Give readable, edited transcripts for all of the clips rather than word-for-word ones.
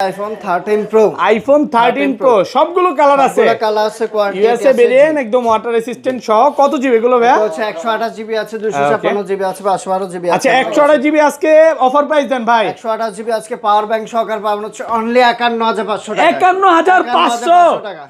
IPhone 13 pro iPhone 13 pro সবগুলো colour আছে, সবগুলো কালার আছে, কোয়ান্টিটি ইউএসএ ভেরিয়েন্ট, একদম ওয়াটার রেসিস্ট্যান্ট সহ। কত জিবি এগুলো ভাই? এটা হচ্ছে 128 জিবি আছে, 256 জিবি আছে, 512 জিবি আছে। আচ্ছা 128 জিবি আজকে অফার প্রাইস দেন ভাই। 128 জিবি আজকে পাওয়ার ব্যাংক সহকারে পাবেন হচ্ছে অনলি 51500 টাকা। 51500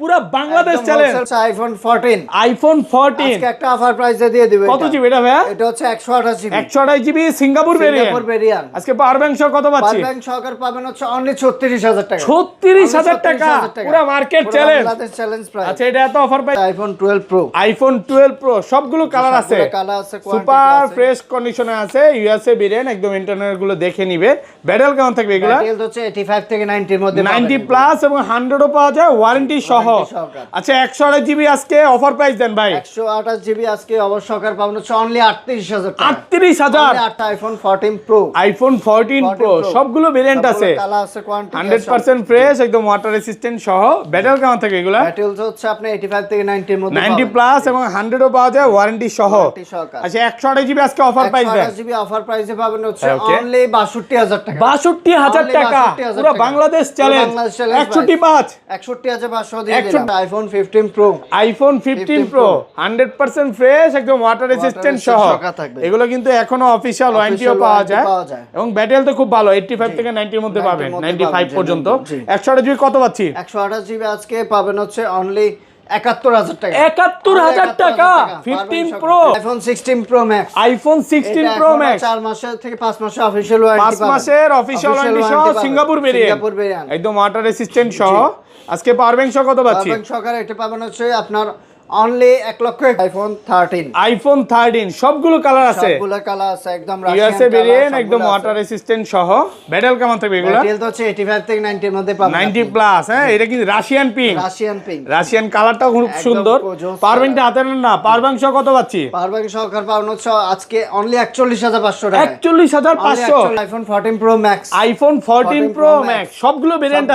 পুরো বাংলাদেশ চ্যালেঞ্জ। আইফোন 14 আইফোন 14 আজকে একটা অফার প্রাইসে দিয়ে দিবেন। কত জিবি এটা ভাই? এটা হচ্ছে 128 জিবি। 128 GB Singapore variant. আজকে পাওয়ার ব্যাংক সহ কত পাচ্ছি? পাওয়ার ব্যাংক সহকারে পাবেন হচ্ছে অনলি 36000 টাকা। 36000 টাকা পুরো market challenge. Bangladesh challenge price. আচ্ছা এটা এত offer price. IPhone 12 pro. IPhone 12 pro সবগুলো কালার আছে, কালার আছে, সুপার ফ্রেশ কন্ডিশনে আছে, ইউএসএ ভেরিয়েন্ট, একদম ইন্টারনেট গুলো দেখে নিবে। ব্যাটারি কেমন থাকবে এগুলা? ব্যাটারি হচ্ছে 85 থেকে 90 এর মধ্যে 90 প্লাস এবং 100 ও পাওয়া যায় ওয়ারেন্টি সহ। আচ্ছা 128 জিবি আজকে অফার প্রাইস দেন ভাই। 128 জিবি আজকে অবশ্য সহকারে পাবেন হচ্ছে অনলি 38000 টাকা। 38000 আইফোন 14 প্রো। আইফোন 14 প্রো সবগুলো ভেরিয়েন্ট আছে, কালার আছে, কোয়ান্টিটি 100% ফ্রেশ, একদম ওয়াটার রেসিস্ট্যান্ট সহ। ব্যাটারি কেমন থাকে এগুলা? ব্যাটারি হচ্ছে আপনি 85 থেকে 90 এর মধ্যে 90 প্লাস এবং 100 ও পাওয়া যায় ওয়ারেন্টি সহ। আচ্ছা 128 জিবি আজকে অফার প্রাইস দেন। 128 জিবি অফার প্রাইসে পাবেন হচ্ছে অনলি 62000 টাকা। 62000 টাকা পুরো বাংলাদেশ চ্যালেঞ্জ। 165 61500 দিয়ে দিলাম। IPhone 15 pro. IPhone 15 pro 100% fresh, একদম ওয়াটার রেসিস্ট্যান্ট সহ। এগুলো কিন্তু এখনো অফিশিয়াল ওয়ারেন্টিও পাওয়া যায় এবং ব্যাটারি তো খুব ভালো, 85 থেকে 90 এর মধ্যে পাবেন, 95 পর্যন্ত। 128 জিবি কত পাচ্ছি? 128 জিবি আজকে পাবেন হচ্ছে অনলি 71000 টাকা। 71000 টাকা 15 pro. IPhone 16 pro max. IPhone 16 pro max 4 মাসের থেকে 5 মাসের অফিশিয়াল ওয়ারেন্টি 5 মাসের অফিশিয়াল ওয়ারেন্টি সহ, সিঙ্গাপুর ভেরিয়েন্ট, একদম ওয়াটার রেসিস্ট্যান্ট সহ। আজকে পাওয়ার ব্যাংক সহ কত পাচ্ছি? পাওয়ার ব্যাংক সহকারে এটা পাবেন হচ্ছে আপনার অনলি 1 লক্ষ। আইফোন 13। আইফোন 13 সবগুলো কালার আছে, সবগুলো কালার আছে, একদম ইউএসএ ভেরিয়েন্ট, একদম ওয়াটার রেসিস্ট্যান্ট সহ। ব্যাটারি কেমন থাকবে এগুলা? ব্যাটারি হচ্ছে 85 থেকে 90 এর মধ্যে পাবেন। 90 প্লাস। হ্যাঁ এটা কিন্তু রাশিয়ান পিঙ্ক। রাশিয়ান কালারটা খুব সুন্দর। পাওয়ার ব্যাংকটা হাতে নেন না, পাওয়ার ব্যাংক সহ কত পাচ্ছি? পাওয়ার ব্যাংক সহকারে পাবেন হচ্ছে আজকে অনলি 41500 টাকা। 41500। IPhone 14 pro max. IPhone 14 pro max সবগুলো ভেরিয়েন্ট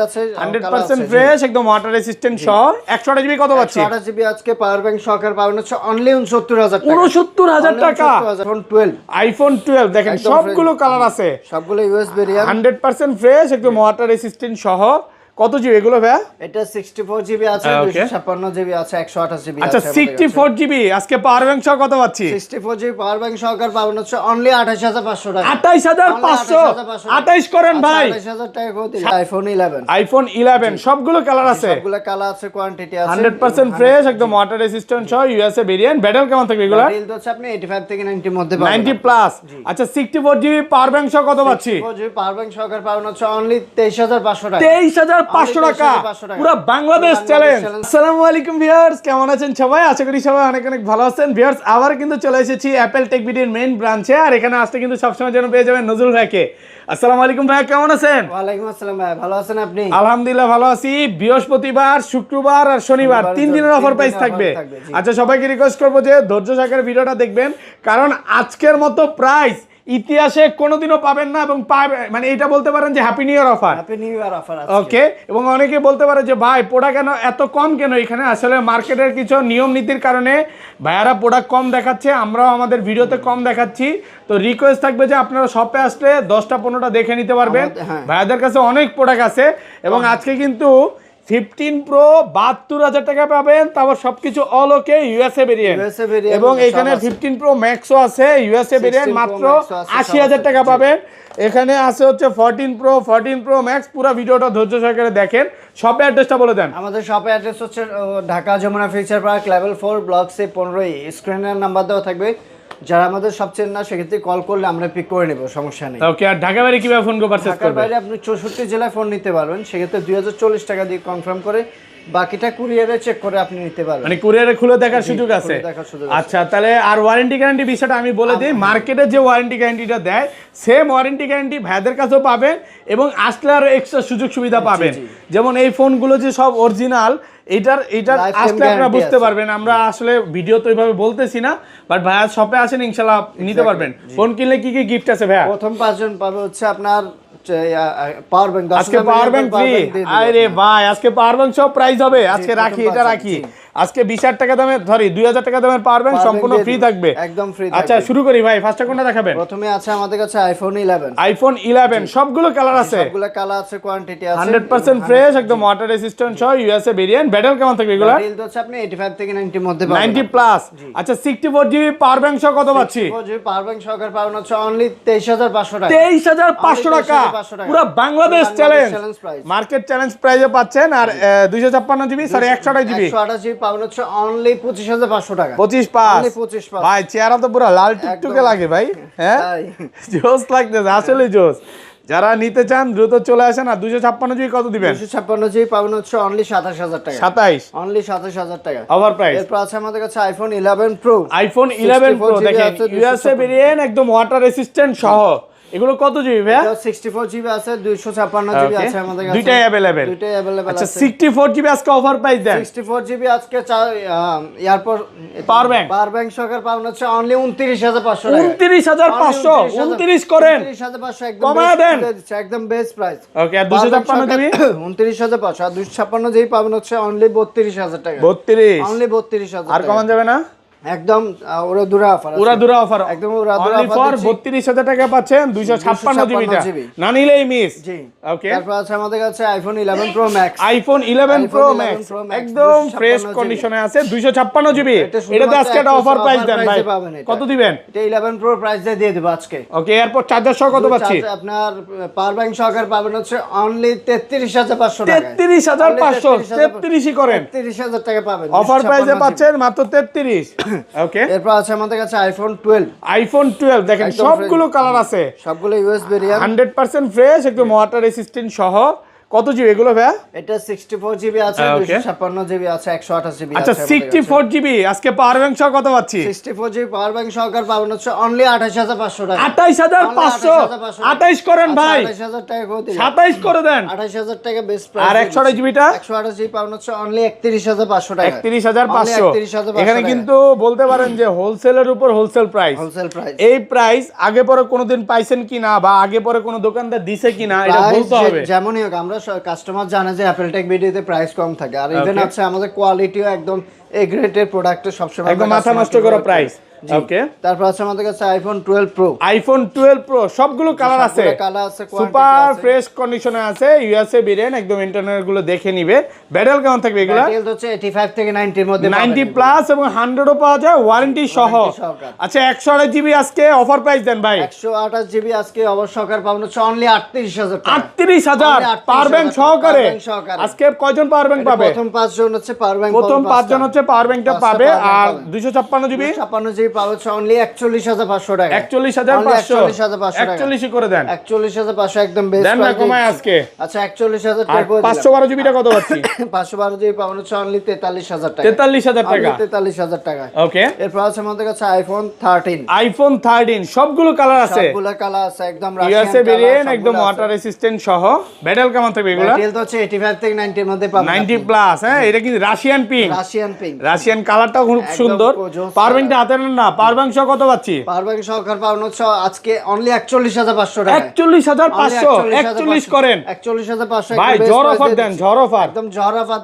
আছে, 100% ফ্রেশ, একদম ওয়াটার রেসিস্ট্যান্ট সহ। 128 জিবি কত পাচ্ছি? 128 জিবি আজকে পাওয়ার ব্যাংক সহকারে পাবেন হচ্ছে অনলি 69000 টাকা। 69000 টাকা। আইফোন 12। আইফোন 12 দেখেন সবগুলো কালার আছে, সবগুলো ইউএস ভেরিয়েন্ট, 100% ফ্রেশ, একদম ওয়াটার রেসিস্ট্যান্ট সহ। কত জিবি এগুলো ভাই? এটা 64 জিবি আছে, 256 জিবি আছে, 128 জিবি আছে। আচ্ছা 64 জিবি আজকে পাওয়ার ব্যাংক সহ কত পাচ্ছি? 64 জিবি পাওয়ার ব্যাংক সহকারে পাবেন হচ্ছে অনলি 28500 টাকা। 28500 28 করেন ভাই। 28000 টাকা করে দিন। আইফোন 11। আইফোন 11 সবগুলো কালার আছে, সবগুলো কালার আছে, কোয়ান্টিটি আছে, 100% ফ্রেশ, একদম ওয়াটার রেসিস্ট্যান্ট সহ, ইউএসএ ভেরিয়েন্ট। ব্যাটারি কেমন থাকবে এগুলা? ব্যাটারি হচ্ছে আপনি 85 থেকে 90 এর মধ্যে পাবেন, 90 প্লাস। আচ্ছা 64 জিবি পাওয়ার ব্যাংক সহ কত পাচ্ছি? 64 জিবি পাওয়ার ব্যাংক সহকারে পাবেন হচ্ছে অনলি 23500 টাকা। 23500 টাকা পুরো বাংলাদেশ চ্যালেঞ্জ। আসসালামু আলাইকুম ভিউয়ার্স, কেমন আছেন সবাই? আশা করি সবাই অনেক অনেক ভালো আছেন। ভিউয়ার্স আবার কিন্তু চলে এসেছি অ্যাপল টেক ভিডিওর মেইন ব্রাঞ্চে, আর এখানে আসতে কিন্তু সবসময় যেন পেয়ে যাবেন নজরুল ভাইকে। আসসালামু আলাইকুম ভাই, কেমন আছেন? ওয়ালাইকুম আসসালাম ভাই, ভালো আছেন আপনি? আলহামদুলিল্লাহ ভালো আছি। বৃহস্পতিবার, শুক্রবার আর শনিবার 3 দিনের অফার প্রাইস থাকবে। আচ্ছা সবাইকে রিকোয়েস্ট করবো যে ধৈর্য সহকারে ভিডিওটা দেখবেন, কারণ আজকের মতো প্রাইস ইতিহাসে কোনোদিনও পাবেন না, এবং মানে এটা বলতে পারেন যে happy new year offer. Happy new year offer আছে। ওকে, এবং অনেকে বলতে পারে যে ভাই প্রোডাক্ট কেন এত কম কেন? এখানে আসলে মার্কেটের কিছু নিয়ম নীতির কারণে ভাইয়ারা প্রোডাক্ট কম দেখাচ্ছে, আমরাও আমাদের ভিডিওতে কম দেখাচ্ছি। তো রিকোয়েস্ট থাকবে যে আপনারা শপে আসলে 10টা 15টা দেখে নিতে পারবেন। ভাইয়াদের কাছে অনেক প্রোডাক্ট আছে, এবং আজকে কিন্তু 15 প্রো 72000 টাকা পাবেন, তারপর সবকিছু অল ওকে ইউএসএ ভেরিয়েন্ট, এবং এখানে 15 প্রো ম্যাক্সও আছে ইউএসএ ভেরিয়েন্ট, মাত্র 80000 টাকা পাবেন। এখানে আছে হচ্ছে 14 প্রো ম্যাক্স। পুরো ভিডিওটা ধৈর্য সহকারে দেখেন। শপের অ্যাড্রেসটা বলে দেন। আমাদের শপের অ্যাড্রেস হচ্ছে Dhaka Jamuna future park level 4 block C 15। স্ক্রিনের নাম্বার দেওয়া থাকবে, যারা আমাদের সবচেয়ে না সেক্ষেত্রে কল করলে আমরা পিক করে নেব, সমস্যা নেই। ওকে, আর ঢাকা বাইরে কিভাবে ফোন করে পারচেজ করবেন? ঢাকার বাইরে আপনি 64 জেলায় ফোন নিতে পারবেন, সেক্ষেত্রে 2040 টাকা দিয়ে কনফার্ম করে বাকিটা কুরিয়ারে চেক করে আপনি নিতে পারবেন, মানে কুরিয়ারে খুলে দেখার সুযোগ আছে। আচ্ছা তাহলে আর ওয়ারেন্টি গ্যারান্টি বিষয়টা আমি বলে দিই। মার্কেটে যে ওয়ারেন্টি গ্যারান্টিটা দেয় সেম ওয়ারেন্টি গ্যারান্টি ভাইদের কাছেও পাবেন, এবং আসলে আরো এক্সট্রা সুযোগ সুবিধা পাবেন। যেমন এই ফোনগুলো যে সব অরিজিনাল, এটার আসলে আপনারা বুঝতে পারবেন। আমরা আসলে ভিডিও তো এইভাবে বলতেছি না, বাট ভাইয়া শপে আসেন ইনশাআল্লাহ নিতে পারবেন। ফোন কিনলে কি কি গিফট আছে ভাইয়া? প্রথম 5 জন পাবে হচ্ছে আপনার পাওয়ার ব্যাংক। আজকে পাওয়ার ব্যাংক ফ্রি। আরে ভাই আজকে পাওয়ার ব্যাংক সব প্রাইস হবে, আজকে রাখি, এটা রাখি। আজকে 20,000 টাকা দামের সরি 2,000 টাকা দামের পাওয়ার ব্যাংক সম্পূর্ণ ফ্রি থাকবে, একদম ফ্রি। আচ্ছা শুরু করি ভাই, ফার্স্টে কোনটা দেখাবেন? প্রথমে আছে আমাদের কাছে আইফোন 11। আইফোন 11 সবগুলো কালার আছে, সবগুলো কালার আছে, কোয়ান্টিটি আছে, 100% ফ্রেশ, একদম ওয়াটার রেসিস্ট্যান্ট সহ ইউএসএ ভেরিয়েন্ট। ব্যাটারি কেমন থাকবে এগুলা? ডিল তো হচ্ছে আপনি 85 থেকে 90 এর মধ্যে পাবেন, 90 প্লাস। আচ্ছা 64 জিবি পাওয়ার ব্যাংক সহ কত পাচ্ছি? 64 জিবি পাওয়ার ব্যাংক সহকারে পাবেন হচ্ছে অনলি 23,500 টাকা। 23,500 টাকা, 23,500 টাকা। পুরো Bangladesh challenge price। Market challenge প্রাইসে পাচ্ছেন। আর 256 জিবি সরি 128 জিবি 128 জিবি পাবেন হচ্ছে অনলি 25,500 টাকা। 25 Only 25 ভাই চেহারা তো পুরো লাল টুকটুকে লাগে ভাই, হ্যাঁ তাই। জোস লাগতেছে আসলে জোস। যারা নিতে চান দ্রুত চলে আসেন। আর 256 জিবি কত দিবেন? 256 জিবি পাবেন হচ্ছে অনলি 27,000 টাকা। 27 অনলি 27,000 টাকা ওভার প্রাইস। এরপর আছে আমাদের কাছে আইফোন 11 প্রো। আইফোন 11 প্রো 64 দেখেন আছে, ইউএসএ ভেরিয়েন্ট, একদম ওয়াটার রেসিস্ট্যান্ট সহ। এগুলো কত জিবি ভাই? 64 জিবি আছে, 256 জিবি আছে আমাদের কাছে। দুইটাই अवेलेबल। দুইটাই अवेलेबल আচ্ছা আছে। 64 জিবি আজকে অফার প্রাইস দেন। 64 জিবি আজকে এয়ারপোর্ট পাওয়ার ব্যাংক সহকারে পাবেন হচ্ছে অনলি 29,500 টাকা। 29,500 29 করেন 29,500 একদম কমায় দেন, একদম বেস্ট প্রাইস। ওকে। আর 256 জিবি 29,500 আর 256 জিবি পাবেন হচ্ছে অনলি 32,000 টাকা। 32 অনলি 32,000 আর কমান যাবে না? একদম ওরা দুরা অফার আছে। উড়াধুরা অফার, একদম উড়াধুরা অনলি ফর 32,000 টাকা পাচ্ছেন 256 জিবিটা, না নিলেই মিস। জি ওকে। তারপর আছে আমাদের কাছে iPhone 11 pro max. IPhone 11 pro 11 max Pro Max, একদম 256 ফ্রেশ GB কন্ডিশনে আছে 256 জিবি। শুধুমাত্র এটাতে আজকে একটা অফার প্রাইস দেন ভাই, price-এ পাবেন এটা। কত দিবেন? এটা 11 প্রো প্রাইস দিয়ে দেব আজকে। ওকে। এরপর চার্জার সহ কত পাচ্ছি? চার্জ আপনার পাওয়ার ব্যাংক সহকারে পাবেন হচ্ছে অনলি 33,500 টাকা। 33,500 33ই করেন, 33,000 টাকা পাবেন অফার প্রাইসে 256 পাচ্ছেন মাত্র 33। ওকে। এরপর আছে আমাদের কাছে আইফোন 12। আইফোন 12 দেখেন একদম সবগুলো কালার আছে, সবগুলো ইউএস ভেরিয়েন্ট, 100% ফ্রেশ, একদম ওয়াটার রেসিস্ট্যান্ট সহ। কত জিবি এগুলো ভাই? এটা 64 জিবি আছে, Okay. 256 জিবি আছে, 128 জিবি আছে। আচ্ছা 64 জিবি আজকে পাওয়ার ব্যাংক সহ কত পাচ্ছি? 64 জিবি পাওয়ার ব্যাংক সহকারে পাবেন হচ্ছে অনলি 28,500 টাকা। 28,500 28 করেন ভাই, 28,000 টাকা করে দিলাম। 27 করে দেন। 28,000 টাকা বেস্ট প্রাইস। আর 128 জিবিটা 128 জিবি পাবেন হচ্ছে অনলি 31,500 টাকা। 31,500। 31,500 এখানে কিন্তু বলতে পারেন যে হোলসেলের উপর হোলসেল প্রাইস। Wholesale price. এই প্রাইস আগে পরে কোনোদিন পাইছেন কিনা বা আগে পরে কোনো দোকানদার দিছে কিনা এটা বলতে হবে। যেমনই হোক আমরা কাস্টমার জানে যে অ্যাপল টেক ভিডিওতে প্রাইস কম থাকে, আর ইভেন Okay. আছে আমাদের কোয়ালিটিও একদম এ গ্রেডের প্রোডাক্টের সবসময় একদম মাথা নষ্ট করা প্রাইস। ওকে। তারপর আছে আমাদের কাছে আইফোন 12 প্রো। আইফোন 12 প্রো সবগুলো কালার আছে, কালার আছে, সুপার ফ্রেশ কন্ডিশনে আছে, ইউএসএ ভেরিয়েন্ট, একদম ইন্টারনেট গুলো দেখে নিবে। ব্যাটারি কেমন থাকবে এগুলো? ব্যাটারি হচ্ছে 85 থেকে 90 এর মধ্যে 90 প্লাস এবং 100 ও পাওয়া যায় ওয়ারেন্টি সহ। সহকারে। আচ্ছা 128 জিবি আজকে অফার প্রাইস দেন ভাই। 128 জিবি আজকে অবশ্য সহকারে পাবেন হচ্ছে অনলি 38,000 টাকা। 38,000 পাওয়ার ব্যাংক সহকারে। আজকে কয়জন পাওয়ার ব্যাংক পাবে? প্রথম 5 জন হচ্ছে পাওয়ার ব্যাংক, প্রথম 5 জন হচ্ছে পাওয়ার ব্যাংকটা পাবে। আর 256 জিবি 56 জিবি পাবে হচ্ছে অনলি 41,500 টাকা। 41,500 41,500 টাকা। 41 করে দেন। 41,500 একদম বেস্ট দেন না কমায় আজকে। আচ্ছা 41,000 আর টাকা করে দিলাম। 512 জিবিটা কত পাচ্ছি? 512 জিবি পাবেন হচ্ছে অনলি 43,000 টাকা। 43,000 টাকা। 43,000 টাকা। ওকে। এরপর আছে আমাদের কাছে আইফোন 13। আইফোন 13 সবগুলো কালার আছে, সবগুলো কালার আছে, একদম ইউএসএ ভেরিয়েন্ট, একদম ওয়াটার রেসিস্ট্যান্ট সহ। ব্যাটারি কেমন থাকবে এগুলো? ব্যাটারি তো হচ্ছে 85 থেকে 90 এর মধ্যে পাবেন। 90 প্লাস, হ্যাঁ এটা কিন্তু Russian pink, Russian pink, Russian কালারটা খুব একদম সুন্দর। জোস পাওয়ার ব্যাংকটা হাতে নেন না, পাওয়ার ব্যাংক সহ কত পাচ্ছি? পাওয়ার ব্যাংক সহকারে পাবেন হচ্ছে আজকে অনলি 41,500 টাকা। 41,500 41 করেন 41,500 ভাই। ঝড় অফার দেন, ঝড় অফার, একদম ঝড় অফার।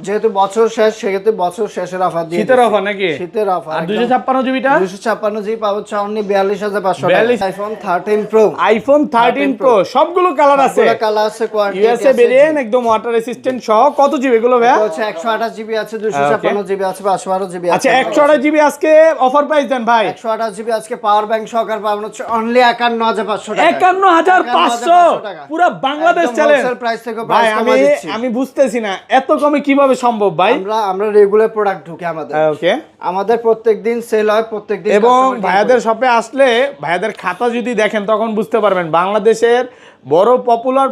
যেহেতু বছর শেষ, সেক্ষেত্রে বছর শেষের অফার দিয়ে শীতের অফার নাকি? শীতের অফার। আর 256 জিবিটা 256 জিবি পাবেন হচ্ছে অনলি 42,500 টাকা। 42 আইফোন 13 প্রো। আইফোন 13 প্রো সবগুলো কালার আছে, সবগুলো কালার আছে, কোয়ান্টিটি ইউএসএ ভেরিয়েন্ট, একদম ওয়াটার রেসিস্ট্যান্ট সহ। কত জিবি এগুলো ভাই? হচ্ছে 128 জিবি আছে, 256 জিবি আছে, 512 জিবি আছে। আচ্ছা 128 জিবি আজকে অফার প্রাইস দেন ভাই। 128 জিবি আজকে পাওয়ার ব্যাংক সহকারে পাবেন হচ্ছে অনলি 51,500 টাকা। 51,500 পুরো বাংলাদেশ চ্যালেঞ্জ প্রাইস থেকে ভাই। প্রাইস কমাই দিচ্ছি। আমি বুঝতেছি না এত কমে কিভাবে সম্ভব ভাই। আমরা রেগুলার প্রোডাক্ট ঢুকে ওকে। আমাদের প্রত্যেকদিন সেল হয়, প্রত্যেকদিন এবং ভাইয়াদের শপে আসলে ভাইয়াদের খাতা যদি দেখেন তখন বুঝতে পারবেন বাংলাদেশের বড়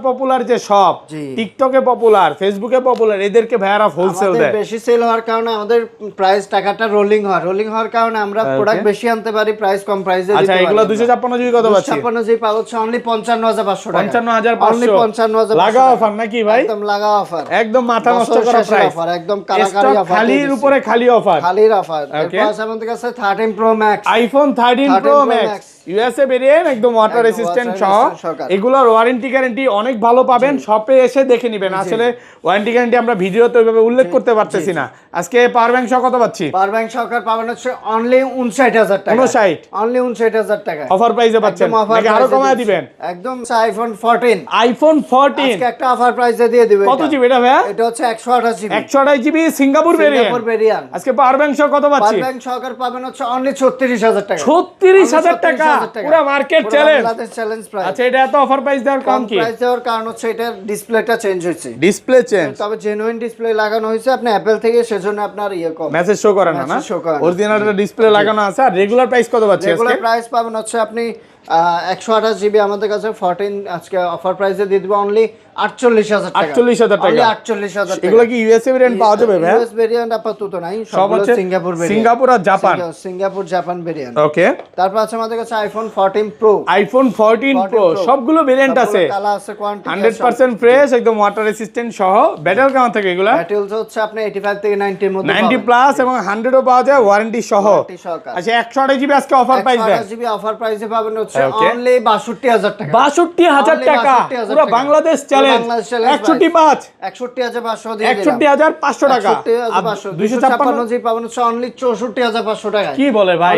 পপুলার যে শপ, জি। টিকটকে পপুলার, ফেসবুকে পপুলার, এদেরকে ভাইয়ারা হোলসেল দেয়। বেশি সেল হওয়ার কারণে আমাদের প্রাইস টাকাটা রোলিং হওয়ার কারণে আমরা প্রোডাক্ট বেশি আনতে পারি, প্রাইস কম প্রাইসে দিতে আচ্ছা পারি। এগুলো 256 জিবি কত পাচ্ছি? 256 জিবি পাওয়া হচ্ছে অনলি 55,500 টাকা। 55,500 অনলি 55,500 লাগা অফার নাকি ভাই? একদম লাগা অফার, একদম মাথা নষ্ট করা প্রাইস অফার, একদম কারাকারি অফার, খালির উপরে খালি অফার, খালির অফার। এরপর আছে আমাদের কাছে 13 pro max. IPhone 13 pro max USA variant একদম ওয়াটার রেসিস্ট্যান্ট সহ এগুলোর ওয়ারেন্টি গ্যারান্টি অনেক ভালো পাবেন, শপে এসে দেখে নেবেন। আসলে ওয়ারেন্টি গ্যারান্টি আমরা ভিডিওতে ওইভাবে উল্লেখ করতে পারতেছি না। আজকে পাওয়ার ব্যাংক সহ কত পাচ্ছি? পাওয়ার ব্যাংক সহকার পাবেন হচ্ছে অনলি 59000 টাকা। 59 অনলি 59000 টাকা অফার প্রাইসে পাচ্ছেন নাকি আরো কমায় দিবেন? একদম আইফোন 14। আইফোন 14 আজকে একটা অফার প্রাইসে দিয়ে দিবেন। কত জিবি এটা ভাই? এটা হচ্ছে 128 জিবি। 128 GB Singapore variant. আজকে পাওয়ার ব্যাংক সহ কত পাচ্ছি? পাওয়ার ব্যাংক সহকার পাবেন হচ্ছে অনলি 36000 টাকা। 36000 টাকা পুরো market challenge. Bangladesh challenge price. আচ্ছা এটা এত অফার প্রাইস দেওয়ার কারণ কি? প্রাইস দেওয়ার কারণ হচ্ছে এটার ডিসপ্লেটা চেঞ্জ হয়েছে। ডিসপ্লে চেঞ্জ, তবে জেনুইন ডিসপ্লে লাগানো হয়েছে আপনি অ্যাপল থেকে, সেজন্য আপনার কম মেসেজ শো করে না। অরিজিনাল ডিসপ্লে লাগানো আছে। আর রেগুলার প্রাইস কত পাচ্ছি আজকে? রেগুলার প্রাইস পাবেন হচ্ছে আপনি 128 জিবি আমাদের কাছে 14 আজকে অফার প্রাইসে দিয়ে দিব অনলি 48000 টাকা। 48000 টাকা। 48000 টাকা। এগুলো কি ইউএসএ ভেরিয়েন্ট পাওয়া যাবে ভাই? ইউএস ভেরিয়েন্ট আপাতত নাই, সব হচ্ছে সিঙ্গাপুর ভেরিয়েন্ট। সিঙ্গাপুর আর Japan. Singapore Japan variant. Okay. তারপর আছে আমাদের কাছে আইফোন 14 প্রো। আইফোন 14 প্রো সবগুলো ভেরিয়েন্ট আছে। কালার আছে, কোয়ান্টিটি 100% ফ্রেশ, একদম ওয়াটার রেসিস্ট্যান্ট সহ। ব্যাটারি কেমন থাকে এগুলা? ব্যাটারি হচ্ছে আপনি 85 থেকে 90 এর মধ্যে 90 প্লাস এবং 100 ও পাওয়া যায় ওয়ারেন্টি সহ। আচ্ছা 128 জিবি আজকে অফার প্রাইস দেন। 128 জিবি অফার প্রাইসে পাবেন হচ্ছে অনলি 62000 টাকা। 62000 টাকা পুরো বাংলাদেশ চ্যালেঞ্জ। 165 61500 দিয়ে দিলাম। 61500 টাকা। 256 জিবি পাবেন হচ্ছে অনলি 64500 টাকা। কি বলে ভাই?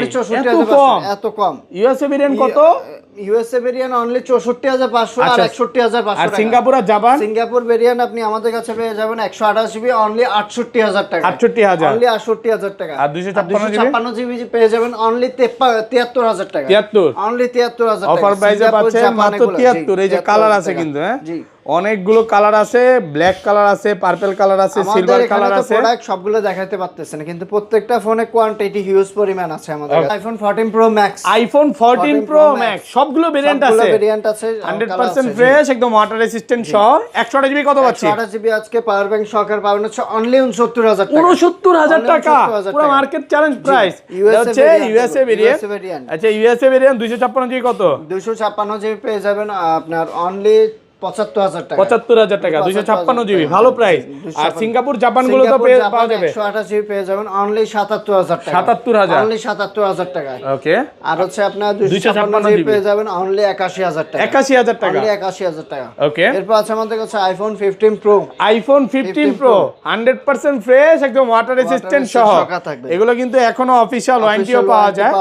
এত কম। ইউএসএ ভেরিয়েন্ট কত? ইউএসএ ভেরিয়েন্ট অনলি 64500 আর 61500 আর টাকা। সিঙ্গাপুর আর জাপান? সিঙ্গাপুর ভেরিয়েন্ট আপনি আমাদের কাছে পেয়ে যাবেন 128 জিবি অনলি 68000 টাকা। 68000 অনলি 68000 টাকা। আর 256 জিবি পেয়ে যাবেন অনলি 73000 টাকা। 73 অনলি 73000 টাকা। অফার প্রাইসে পাচ্ছেন মাত্র 73। এই যে কালার আছে কিন্তু হ্যাঁ জি অনেকগুলো কালার আছে, ব্ল্যাক কালার আছে, পার্পল কালার আছে, সিলভার কালার আছে। প্রোডাক্ট সবগুলো দেখাতে পারতেছে না, কিন্তু প্রত্যেকটা ফোনে কোয়ান্টিটি হিউজ পরিমাণ আছে আমাদের। IPhone 14 pro max. IPhone 14 pro max সবগুলো ভেরিয়েন্ট আছে। সবগুলো ভেরিয়েন্ট আছে 100% ফ্রেশ, একদম ওয়াটার রেসিস্ট্যান্ট সহ। 128 জিবি কত পাচ্ছি? 128 জিবি আজকে পাওয়ার ব্যাংক সহকারে পাবেন হচ্ছে অনলি 69000 টাকা। 69000 টাকা পুরো মার্কেট চ্যালেঞ্জ প্রাইস। হচ্ছে ইউএসএ ভেরিয়েন্ট। আচ্ছা ইউএসএ ভেরিয়েন্ট 256 জিবি কত? 256 জিবি পেয়ে যাবেন আপনার অনলি 75000 টাকা। 75000 টাকা 256 জিবি, ভালো প্রাইস। আর সিঙ্গাপুর জাপান গুলো তো পাওয়া যাবে। 128 জিবি পেয়ে যাবেন অনলি 77000 টাকা। 77000 অনলি 77000 টাকা। ওকে। আর হচ্ছে আপনার 256 জিবি পেয়ে যাবেন অনলি 81000 টাকা। 81000 টাকা। অনলি 81000 টাকা। ওকে। এরপর আছে আমাদের কাছে iPhone 15 pro. IPhone 15 pro 100% fresh, একদম ওয়াটার রেসিস্ট্যান্ট সহ। এগুলো কিন্তু এখনো অফিশিয়াল ওয়ারেন্টিও পাওয়া যায়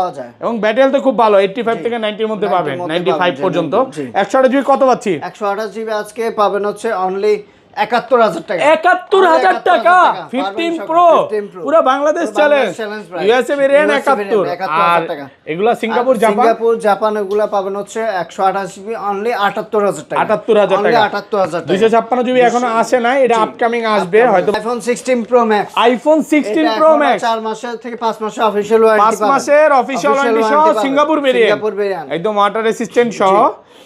এবং ব্যাটারি তো খুব ভালো, 85 থেকে 90 এর মধ্যে পাবেন, 95 পর্যন্ত। 128 জিবি কত পাচ্ছি? 128 জিবি আজকে পাবেন হচ্ছে অনলি 71000 টাকা। 71000 টাকা 15 প্রো পুরো বাংলাদেশ চ্যালেঞ্জ। ইউএসএ ভেরিয়েন্ট 71 আর এগুলা সিঙ্গাপুর জাপান এগুলা পাবেন হচ্ছে 128 জিবি অনলি 78000 টাকা। 78000 টাকা। 78000 টাকা। 256 জিবি এখনো আসে নাই, এটা আপকামিং আসবে হয়তো। IPhone 16 pro max. IPhone 16 pro max 4 মাসের থেকে 5 মাসের অফিশিয়াল ওয়ারেন্টি 5 মাসের অফিশিয়াল ওয়ারেন্টি সহ সিঙ্গাপুর ভেরিয়েন্ট, একদম ওয়াটার রেসিস্ট্যান্ট সহ।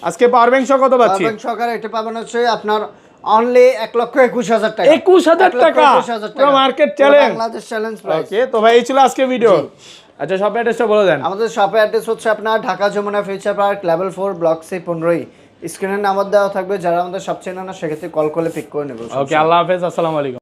আজকে পাওয়ার ব্যাংক সহ কত পাচ্ছি? পাওয়ার ব্যাংক সহকারে এটা পাবেন হচ্ছে আপনার অনলি 1,21,000 টাকা। 21000 টাকা পুরো market challenge, Bangladesh challenge price. Okay. তো ভাই এই ছিল আজকে ভিডিও। আচ্ছা শপ অ্যাড্রেসটা বলে দেন। আমাদের শপের অ্যাড্রেস হচ্ছে আপনার Dhaka Jamuna future park level 4 block C 15। স্ক্রিনে নাম্বার দেওয়া থাকবে, যারা আমাদের সব চেনেন না সেক্ষেত্রে কল করলে পিক করে নেব। ওকে, আল্লাহ হাফেজ, আসসালামু আলাইকুম।